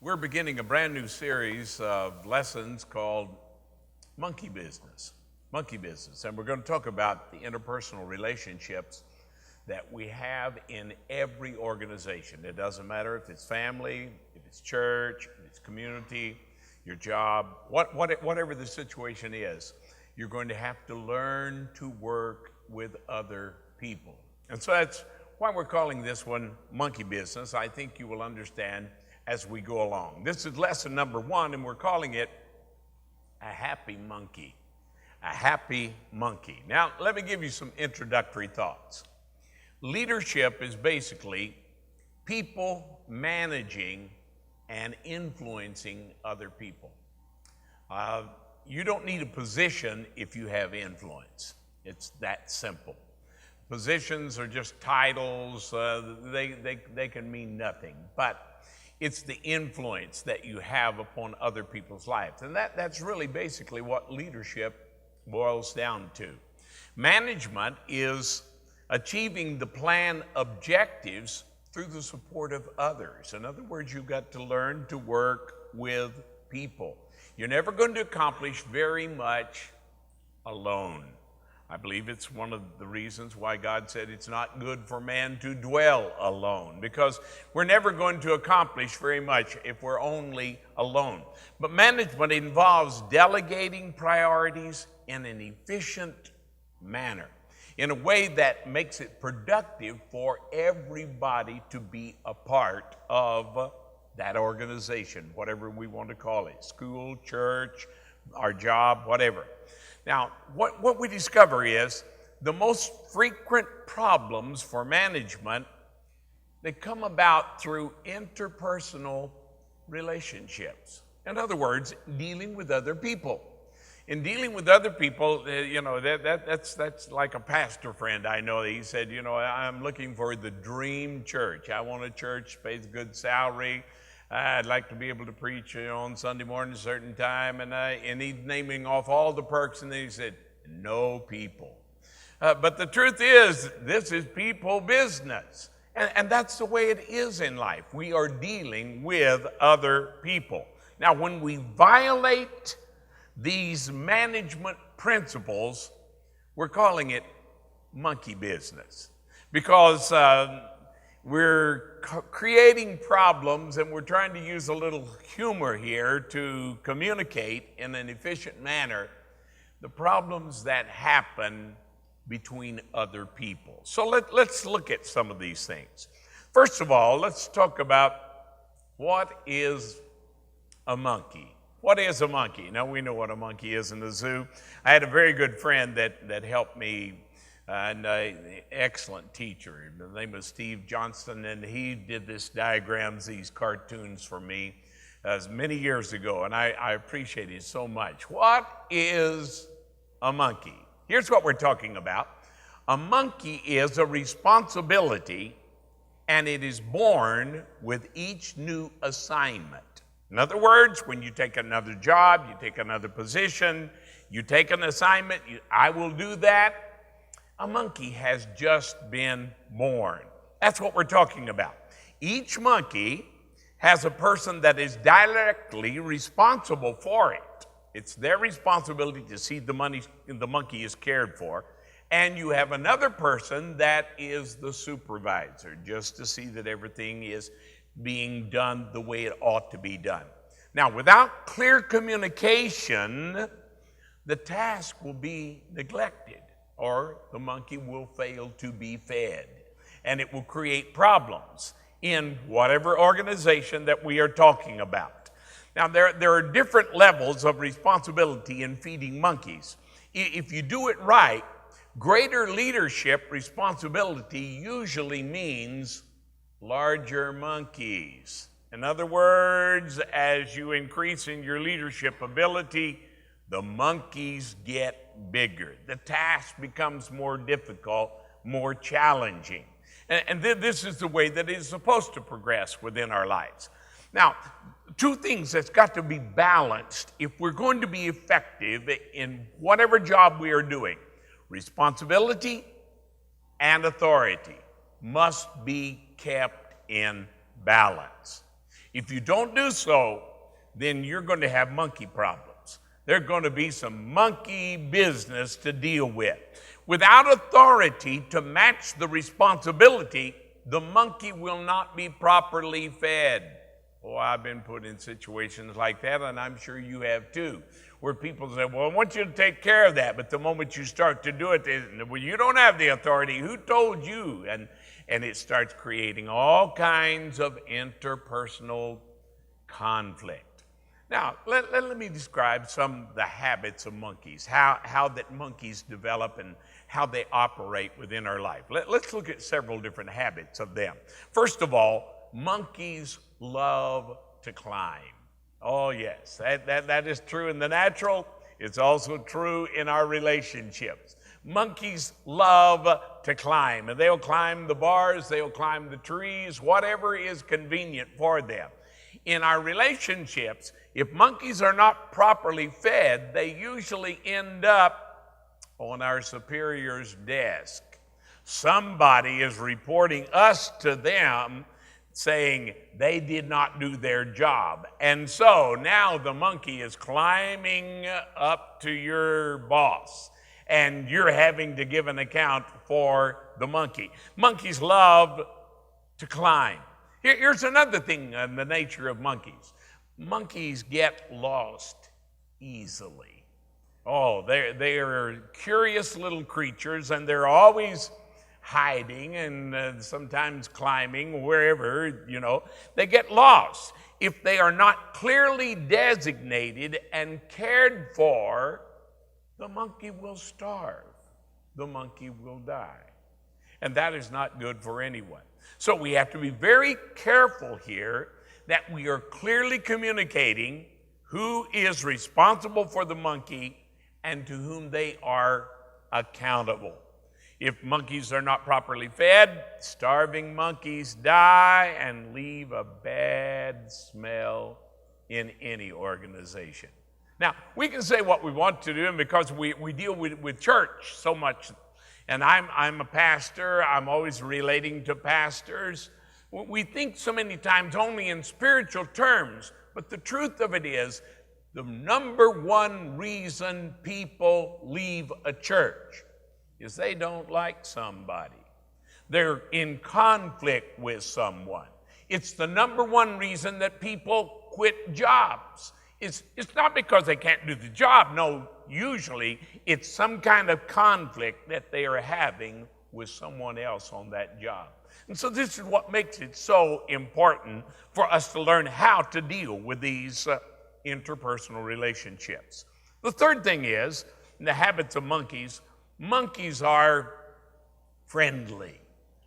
We're beginning a brand new series of lessons called Monkey Business. Monkey Business. And we're going to talk about the interpersonal relationships that we have in every organization. It doesn't matter if it's family, if it's church, if it's community, your job, whatever the situation is, you're going to have to learn to work with other people. And so that's why we're calling this one Monkey Business. I think you will understand as we go along. This is lesson number 1, and we're calling it a happy monkey. A happy monkey. Now, let me give you some introductory thoughts. Leadership is basically people managing and influencing other people. You don't need a position if you have influence. It's that simple. Positions are just titles. They can mean nothing. But it's the influence that you have upon other people's lives. And that's really basically what leadership boils down to. Management is achieving the plan objectives through the support of others. In other words, you've got to learn to work with people. You're never going to accomplish very much alone. I believe it's one of the reasons why God said it's not good for man to dwell alone, because we're never going to accomplish very much if we're only alone. But management involves delegating priorities in an efficient manner, in a way that makes it productive for everybody to be a part of that organization, whatever we want to call it, school, church, our job, whatever. Now, what we discover is the most frequent problems for management, they come about through interpersonal relationships. In other words, dealing with other people. In dealing with other people, that's like a pastor friend I know. He said, I'm looking for the dream church. I want a church that pays a good salary. I'd like to be able to preach on Sunday morning at a certain time, and he's naming off all the perks, and then he said, no people. But the truth is, this is people business, and that's the way it is in life. We are dealing with other people. Now, when we violate these management principles, we're calling it monkey business, because we're creating problems, and we're trying to use a little humor here to communicate in an efficient manner the problems that happen between other people. So let's look at some of these things. First of all, let's talk about what is a monkey. What is a monkey? Now, we know what a monkey is in the zoo. I had a very good friend that helped me, and an excellent teacher. The name was Steve Johnston, and he did these cartoons for me many years ago, and I appreciate it so much. What is a monkey? Here's what we're talking about. A monkey is a responsibility, and it is born with each new assignment. In other words, when you take another job, you take another position, you take an assignment, I will do that. A monkey has just been born. That's what we're talking about. Each monkey has a person that is directly responsible for it. It's their responsibility to see the monkey is cared for. And you have another person that is the supervisor, just to see that everything is being done the way it ought to be done. Now, without clear communication, the task will be neglected, or the monkey will fail to be fed, and it will create problems in whatever organization that we are talking about. Now, there are different levels of responsibility in feeding monkeys. If you do it right, greater leadership responsibility usually means larger monkeys. In other words, as you increase in your leadership ability, the monkeys get bigger. The task becomes more difficult, more challenging. And this is the way that it is supposed to progress within our lives. Now, two things that's got to be balanced if we're going to be effective in whatever job we are doing. Responsibility and authority must be kept in balance. If you don't do so, then you're going to have monkey problems. There's going to be some monkey business to deal with. Without authority to match the responsibility, the monkey will not be properly fed. Oh, I've been put in situations like that, and I'm sure you have too, where people say, well, I want you to take care of that, but the moment you start to do it, well, you don't have the authority. Who told you? And it starts creating all kinds of interpersonal conflict. Now, let me describe some of the habits of monkeys, how that monkeys develop and how they operate within our life. Let's look at several different habits of them. First of all, monkeys love to climb. Oh, yes, that is true in the natural. It's also true in our relationships. Monkeys love to climb, and they'll climb the bars, they'll climb the trees, whatever is convenient for them. In our relationships, if monkeys are not properly fed, they usually end up on our superior's desk. Somebody is reporting us to them saying they did not do their job. And so now the monkey is climbing up to your boss, and you're having to give an account for the monkey. Monkeys love to climb. Here's another thing in the nature of monkeys. Monkeys get lost easily. Oh, they're curious little creatures, and they're always hiding and sometimes climbing wherever, They get lost. If they are not clearly designated and cared for, the monkey will starve. The monkey will die. And that is not good for anyone. So we have to be very careful here that we are clearly communicating who is responsible for the monkey and to whom they are accountable. If monkeys are not properly fed, starving monkeys die and leave a bad smell in any organization. Now, we can say what we want to do, and because we deal with church so much, and I'm a pastor, I'm always relating to pastors. We think so many times only in spiritual terms, but the truth of it is, the number one reason people leave a church is they don't like somebody. They're in conflict with someone. It's the number one reason that people quit jobs. It's not because they can't do the job. No, usually it's some kind of conflict that they are having with someone else on that job. And so this is what makes it so important for us to learn how to deal with these interpersonal relationships. The third thing is, in the habits of monkeys are friendly.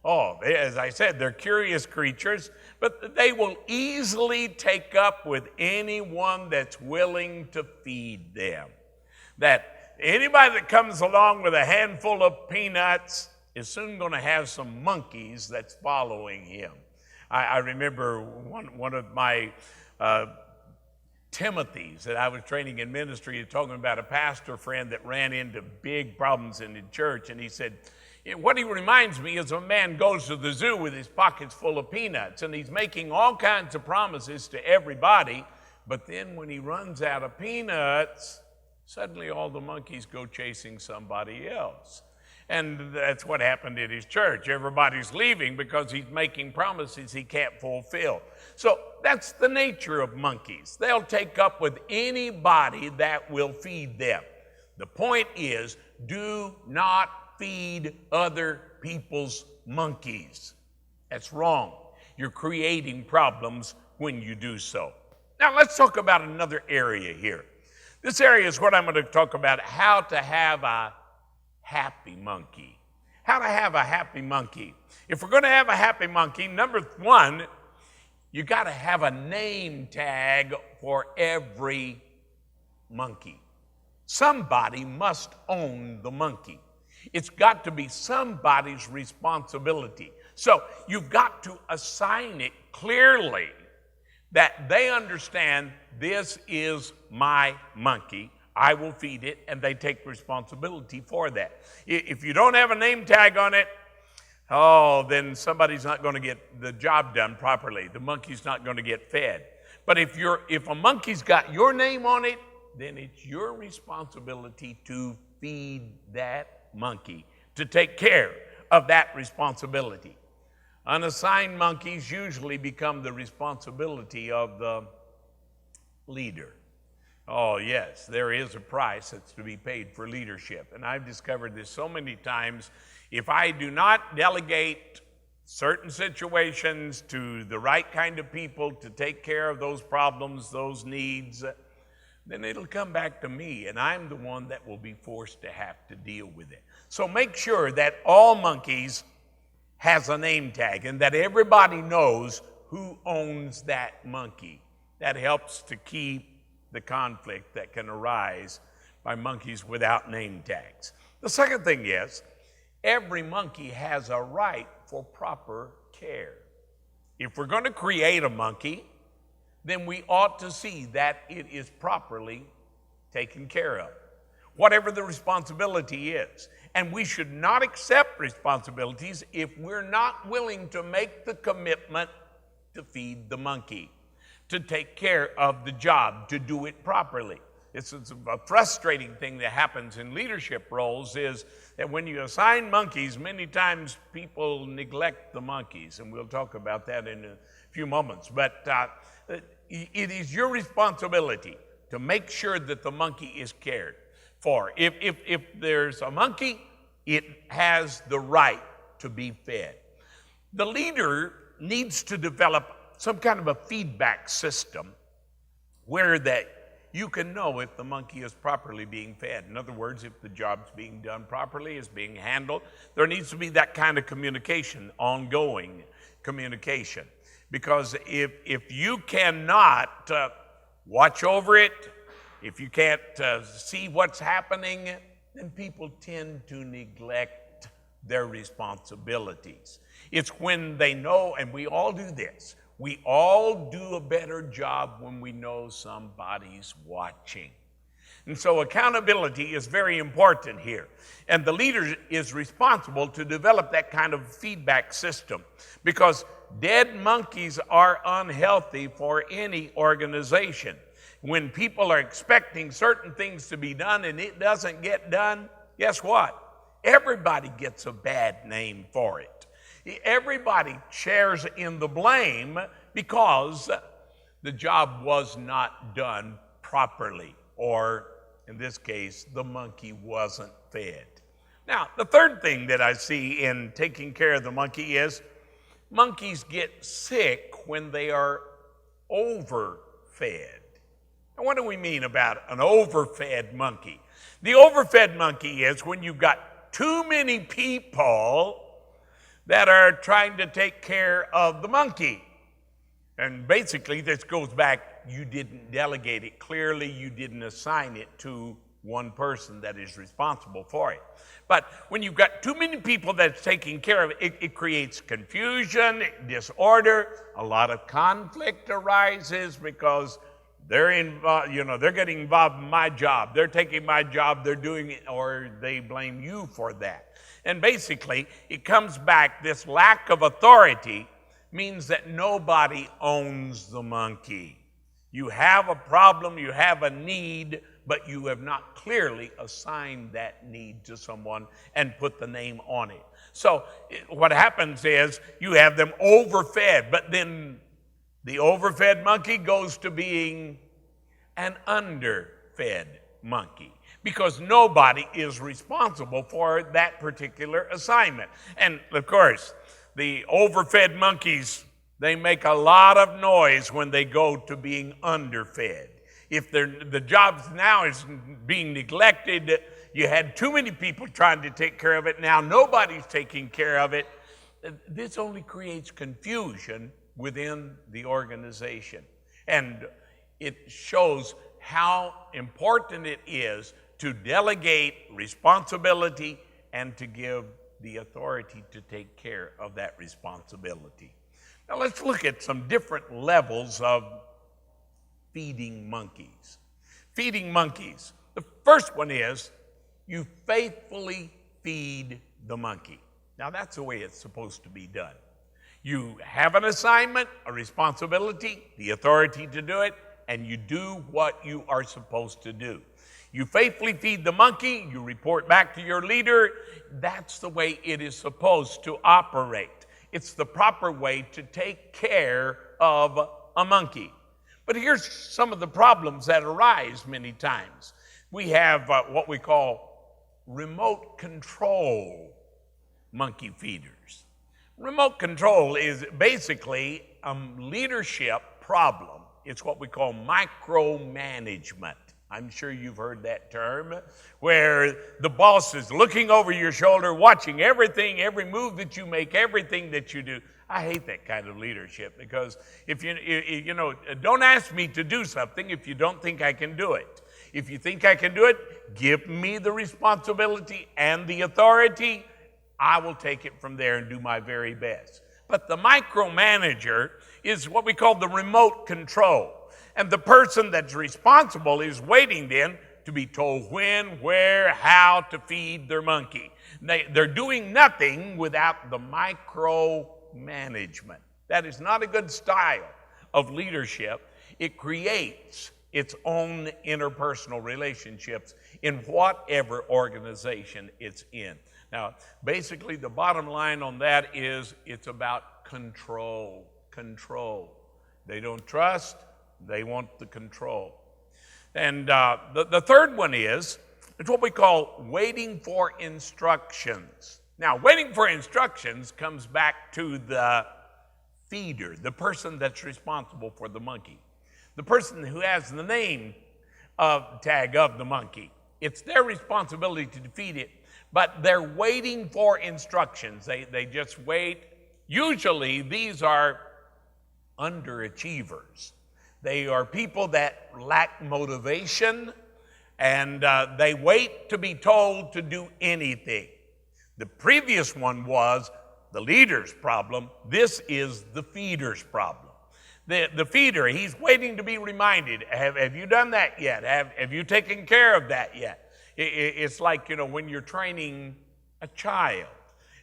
Oh, as I said, they're curious creatures, but they will easily take up with anyone that's willing to feed them. That anybody that comes along with a handful of peanuts is soon going to have some monkeys that's following him. I remember one of my Timothy's that I was training in ministry, talking about a pastor friend that ran into big problems in the church, and he said, what he reminds me is a man goes to the zoo with his pockets full of peanuts, and he's making all kinds of promises to everybody, but then when he runs out of peanuts, suddenly all the monkeys go chasing somebody else. And that's what happened at his church. Everybody's leaving because he's making promises he can't fulfill. So that's the nature of monkeys. They'll take up with anybody that will feed them. The point is, do not feed other people's monkeys. That's wrong. You're creating problems when you do so. Now let's talk about another area here. This area is what I'm going to talk about, how to have a happy monkey. How to have a happy monkey. If we're going to have a happy monkey, number one, you got to have a name tag for every monkey. Somebody must own the monkey. It's got to be somebody's responsibility. So you've got to assign it clearly that they understand this is my monkey. I will feed it, and they take responsibility for that. If you don't have a name tag on it, oh, then somebody's not going to get the job done properly. The monkey's not going to get fed. But if a monkey's got your name on it, then it's your responsibility to feed that monkey, to take care of that responsibility. Unassigned monkeys usually become the responsibility of the leader. Oh, yes, there is a price that's to be paid for leadership. And I've discovered this so many times. If I do not delegate certain situations to the right kind of people to take care of those problems, those needs, then it'll come back to me, and I'm the one that will be forced to have to deal with it. So make sure that all monkeys has a name tag and that everybody knows who owns that monkey. That helps to keep the conflict that can arise by monkeys without name tags. The second thing is, every monkey has a right for proper care. If we're going to create a monkey, then we ought to see that it is properly taken care of, whatever the responsibility is. And we should not accept responsibilities if we're not willing to make the commitment to feed the monkey, to take care of the job, to do it properly. It's a frustrating thing that happens in leadership roles is that when you assign monkeys, many times people neglect the monkeys, and we'll talk about that in a few moments. But it is your responsibility to make sure that the monkey is cared for. If there's a monkey, it has the right to be fed. The leader needs to develop some kind of a feedback system where that you can know if the monkey is properly being fed. In other words, if the job's being done properly, is being handled, there needs to be that kind of communication, ongoing communication. Because if you cannot watch over it, if you can't see what's happening, then people tend to neglect their responsibilities. It's when they know, and we all do this, we all do a better job when we know somebody's watching. And so accountability is very important here. And the leader is responsible to develop that kind of feedback system, because dead monkeys are unhealthy for any organization. When people are expecting certain things to be done and it doesn't get done, guess what? Everybody gets a bad name for it. Everybody shares in the blame because the job was not done properly, or in this case, the monkey wasn't fed. Now, the third thing that I see in taking care of the monkey is monkeys get sick when they are overfed. Now, what do we mean about an overfed monkey? The overfed monkey is when you've got too many people that are trying to take care of the monkey. And basically, this goes back, you didn't delegate it clearly, you didn't assign it to one person that is responsible for it. But when you've got too many people that's taking care of it, it creates confusion, disorder, a lot of conflict arises because they're involved, they're getting involved in my job, they're taking my job, they're doing it, or they blame you for that. And basically, it comes back, this lack of authority means that nobody owns the monkey. You have a problem, you have a need, but you have not clearly assigned that need to someone and put the name on it. So what happens is you have them overfed, but then the overfed monkey goes to being an underfed monkey, because nobody is responsible for that particular assignment. And of course, the overfed monkeys, they make a lot of noise when they go to being underfed. If the job now is being neglected, you had too many people trying to take care of it, now nobody's taking care of it, this only creates confusion within the organization. And it shows how important it is to delegate responsibility and to give the authority to take care of that responsibility. Now let's look at some different levels of feeding monkeys. Feeding monkeys. The first one is you faithfully feed the monkey. Now, that's the way it's supposed to be done. You have an assignment, a responsibility, the authority to do it, and you do what you are supposed to do. You faithfully feed the monkey, you report back to your leader. That's the way it is supposed to operate. It's the proper way to take care of a monkey. But here's some of the problems that arise many times. We have what we call remote control monkey feeders. Remote control is basically a leadership problem. It's what we call micromanagement. I'm sure you've heard that term, where the boss is looking over your shoulder, watching everything, every move that you make, everything that you do. I hate that kind of leadership, because if you know, don't ask me to do something if you don't think I can do it. If you think I can do it, give me the responsibility and the authority. I will take it from there and do my very best. But the micromanager is what we call the remote control. And the person that's responsible is waiting then to be told when, where, how to feed their monkey. They're doing nothing without the micromanagement. That is not a good style of leadership. It creates its own interpersonal relationships in whatever organization it's in. Now, basically, the bottom line on that is it's about control. Control. They don't trust. They want the control. And the third one is, it's what we call waiting for instructions. Now, waiting for instructions comes back to the feeder, the person that's responsible for the monkey, the person who has the name tag of the monkey. It's their responsibility to feed it, but they're waiting for instructions. They just wait. Usually, these are underachievers. They are people that lack motivation, and they wait to be told to do anything. The previous one was the leader's problem. This is the feeder's problem. The feeder, he's waiting to be reminded, have you done that yet? Have you taken care of that yet? It's like, when you're training a child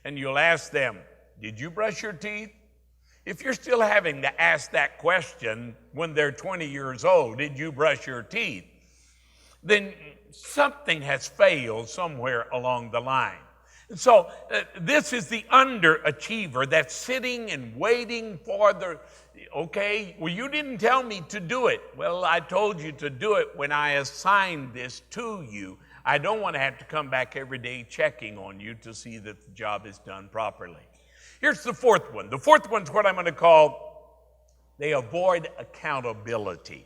and you'll ask them, did you brush your teeth? If you're still having to ask that question when they're 20 years old, did you brush your teeth? Then something has failed somewhere along the line. And so this is the underachiever that's sitting and waiting for okay, well, you didn't tell me to do it. Well, I told you to do it when I assigned this to you. I don't want to have to come back every day checking on you to see that the job is done properly. Here's the fourth one. The fourth one's what I'm going to call, they avoid accountability.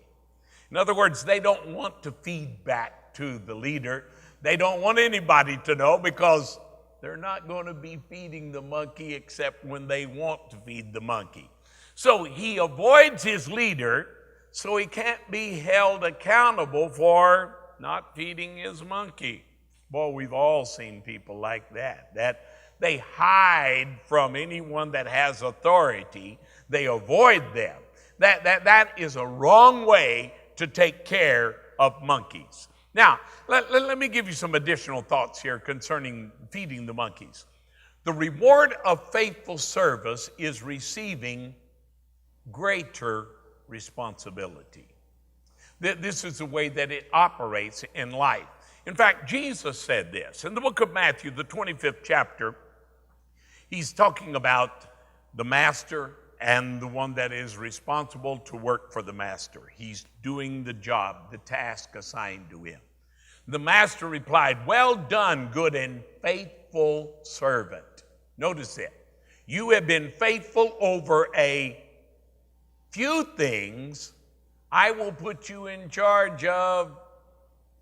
In other words, they don't want to feed back to the leader. They don't want anybody to know, because they're not going to be feeding the monkey except when they want to feed the monkey. So he avoids his leader so he can't be held accountable for not feeding his monkey. Boy, we've all seen people like that they hide from anyone that has authority. They avoid them. That is a wrong way to take care of monkeys. Now, let me give you some additional thoughts here concerning feeding the monkeys. The reward of faithful service is receiving greater responsibility. This is the way that it operates in life. In fact, Jesus said this in the book of Matthew, the 25th chapter. He's talking about the master and the one that is responsible to work for the master. He's doing the job, the task assigned to him. The master replied, "Well done, good and faithful servant." Notice it. You have been faithful over a few things. I will put you in charge of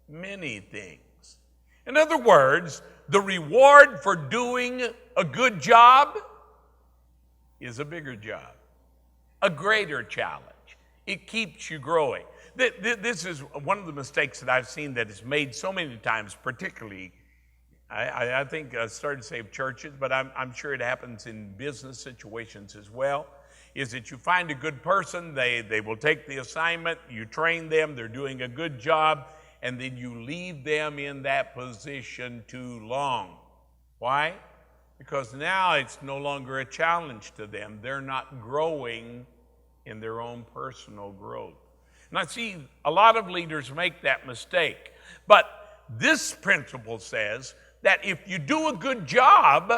many things. In other words, the reward for doing a good job is a bigger job, a greater challenge. It keeps you growing. This is one of the mistakes that I've seen that is made so many times, particularly, I think I started to say of churches, but I'm sure it happens in business situations as well, is that you find a good person, they will take the assignment, you train them, they're doing a good job, and then you leave them in that position too long. Why? because now it's no longer a challenge to them. They're not growing in their own personal growth. And I see a lot of leaders make that mistake. But this principle says that if you do a good job,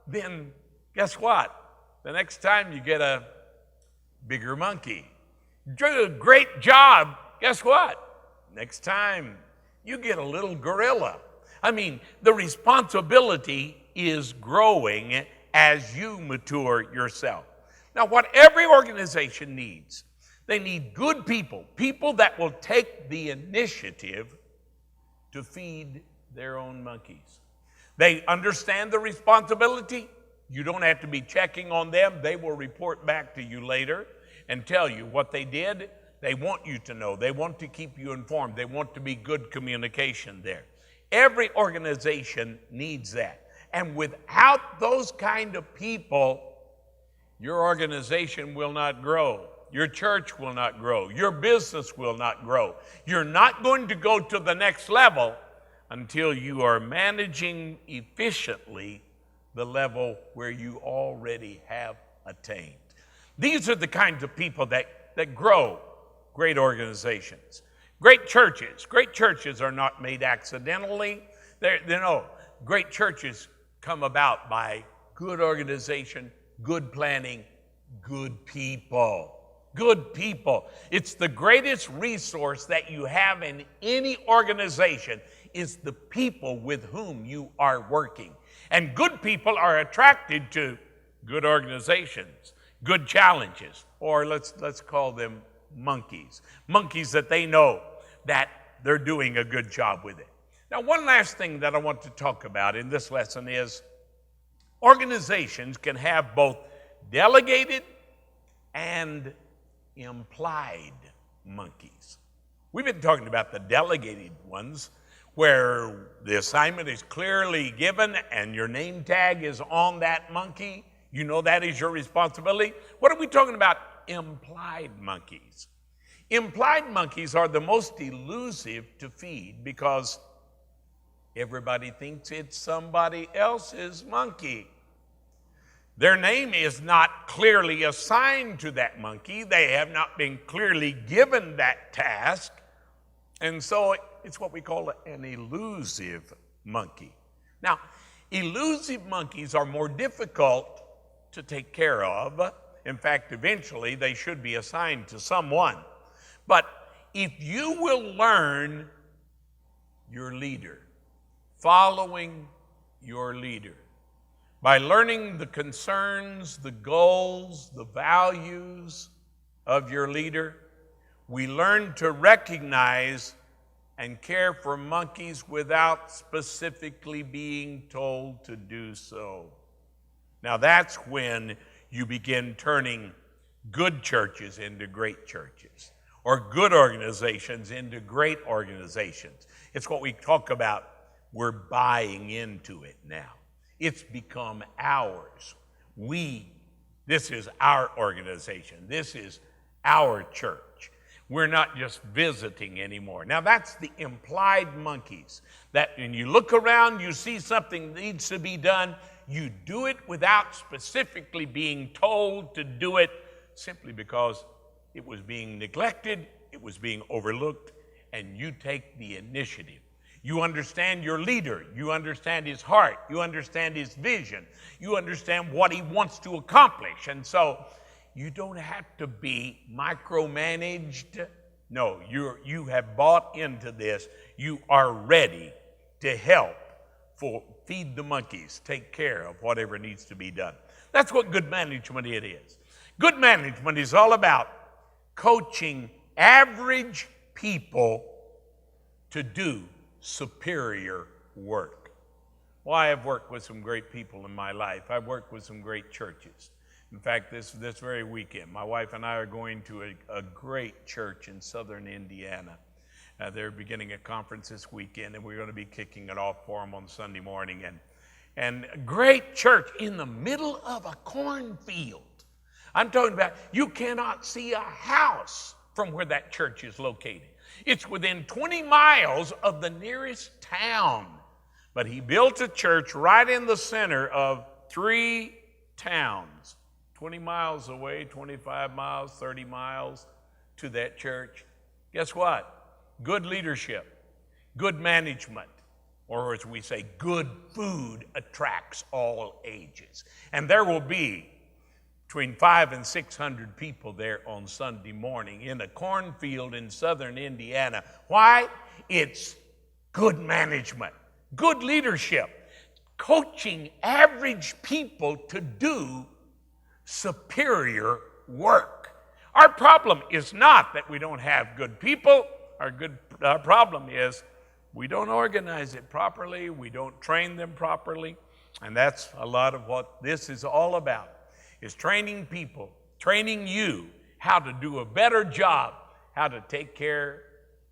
then guess what? The next time you get a bigger monkey. You do a great job, guess what? Next time you get a little gorilla. I mean, the responsibility is growing as you mature yourself. Now, what every organization needs, they need good people, people that will take the initiative to feed their own monkeys. They understand the responsibility. You don't have to be checking on them. They will report back to you later and tell you what they did. They want you to know. They want to keep you informed. They want to be good communication there. Every organization needs that. And without those kind of people, your organization will not grow. Your church will not grow. Your business will not grow. You're not going to go to the next level until you are managing efficiently the level where you already have attained. These are the kinds of people that grow great organizations. Great churches are not made accidentally. Great churches come about by good organization, good planning, good people. Good people. It's the greatest resource that you have in any organization is the people with whom you are working. And good people are attracted to good organizations, good challenges, or let's call them monkeys. Monkeys that they know that they're doing a good job with it. Now, one last thing that I want to talk about in this lesson is organizations can have both delegated and implied monkeys. We've been talking about the delegated ones where the assignment is clearly given and your name tag is on that monkey. You know that is your responsibility. What are we talking about? Implied monkeys. Implied monkeys are the most elusive to feed because everybody thinks it's somebody else's monkey. Their name is not clearly assigned to that monkey. They have not been clearly given that task. And so it's what we call an elusive monkey. Now, elusive monkeys are more difficult to take care of. In fact, eventually they should be assigned to someone. But if you will learn your leader, following your leader, by learning the concerns, the goals, the values of your leader, we learn to recognize and care for monkeys without specifically being told to do so. Now that's when you begin turning good churches into great churches, or good organizations into great organizations. It's what we talk about, we're buying into it now. It's become ours. This is our organization. This is our church. We're not just visiting anymore. Now that's the implied monkeys, that when you look around, you see something needs to be done, you do it without specifically being told to do it, simply because it was being neglected, it was being overlooked, and you take the initiative. You understand your leader. You understand his heart. You understand his vision. You understand what he wants to accomplish. And so you don't have to be micromanaged. No, you have bought into this. You are ready to help feed the monkeys, take care of whatever needs to be done. That's what good management it is. Good management is all about coaching average people to do superior work. Well, I have worked with some great people in my life. I've worked with some great churches. In fact, this very weekend, my wife and I are going to a great church in southern Indiana. They're beginning a conference this weekend, and we're going to be kicking it off for them on Sunday morning. And a great church in the middle of a cornfield. I'm talking about you cannot see a house from where that church is located. It's within 20 miles of the nearest town. But he built a church right in the center of 3 towns, 20 miles away, 25 miles, 30 miles to that church. Guess what? Good leadership, good management, or as we say, good food attracts all ages. And there will be between 500 and 600 people there on Sunday morning in a cornfield in southern Indiana. Why? It's good management, good leadership, coaching average people to do superior work. Our problem is not that we don't have good people. Our problem is we don't organize it properly, we don't train them properly, and that's a lot of what this is all about, is training people, training you how to do a better job, how to take care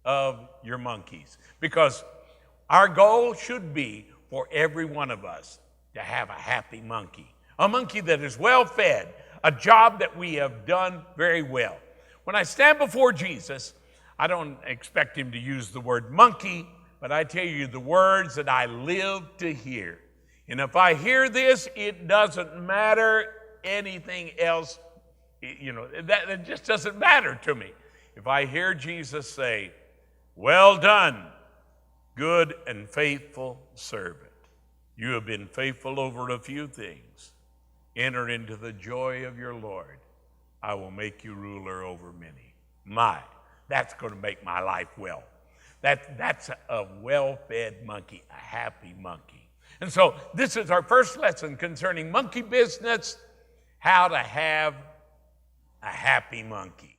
of your monkeys. Because our goal should be for every one of us to have a happy monkey, a monkey that is well fed, a job that we have done very well. When I stand before Jesus, I don't expect him to use the word monkey, but I tell you the words that I live to hear. And if I hear this, it doesn't matter anything else. That just doesn't matter to me. If I hear Jesus say, "Well done, good and faithful servant. You have been faithful over a few things. Enter into the joy of your Lord. I will make you ruler over many." That's going to make my life well. That's a well-fed monkey, a happy monkey. And so this is our first lesson concerning monkey business, how to have a happy monkey.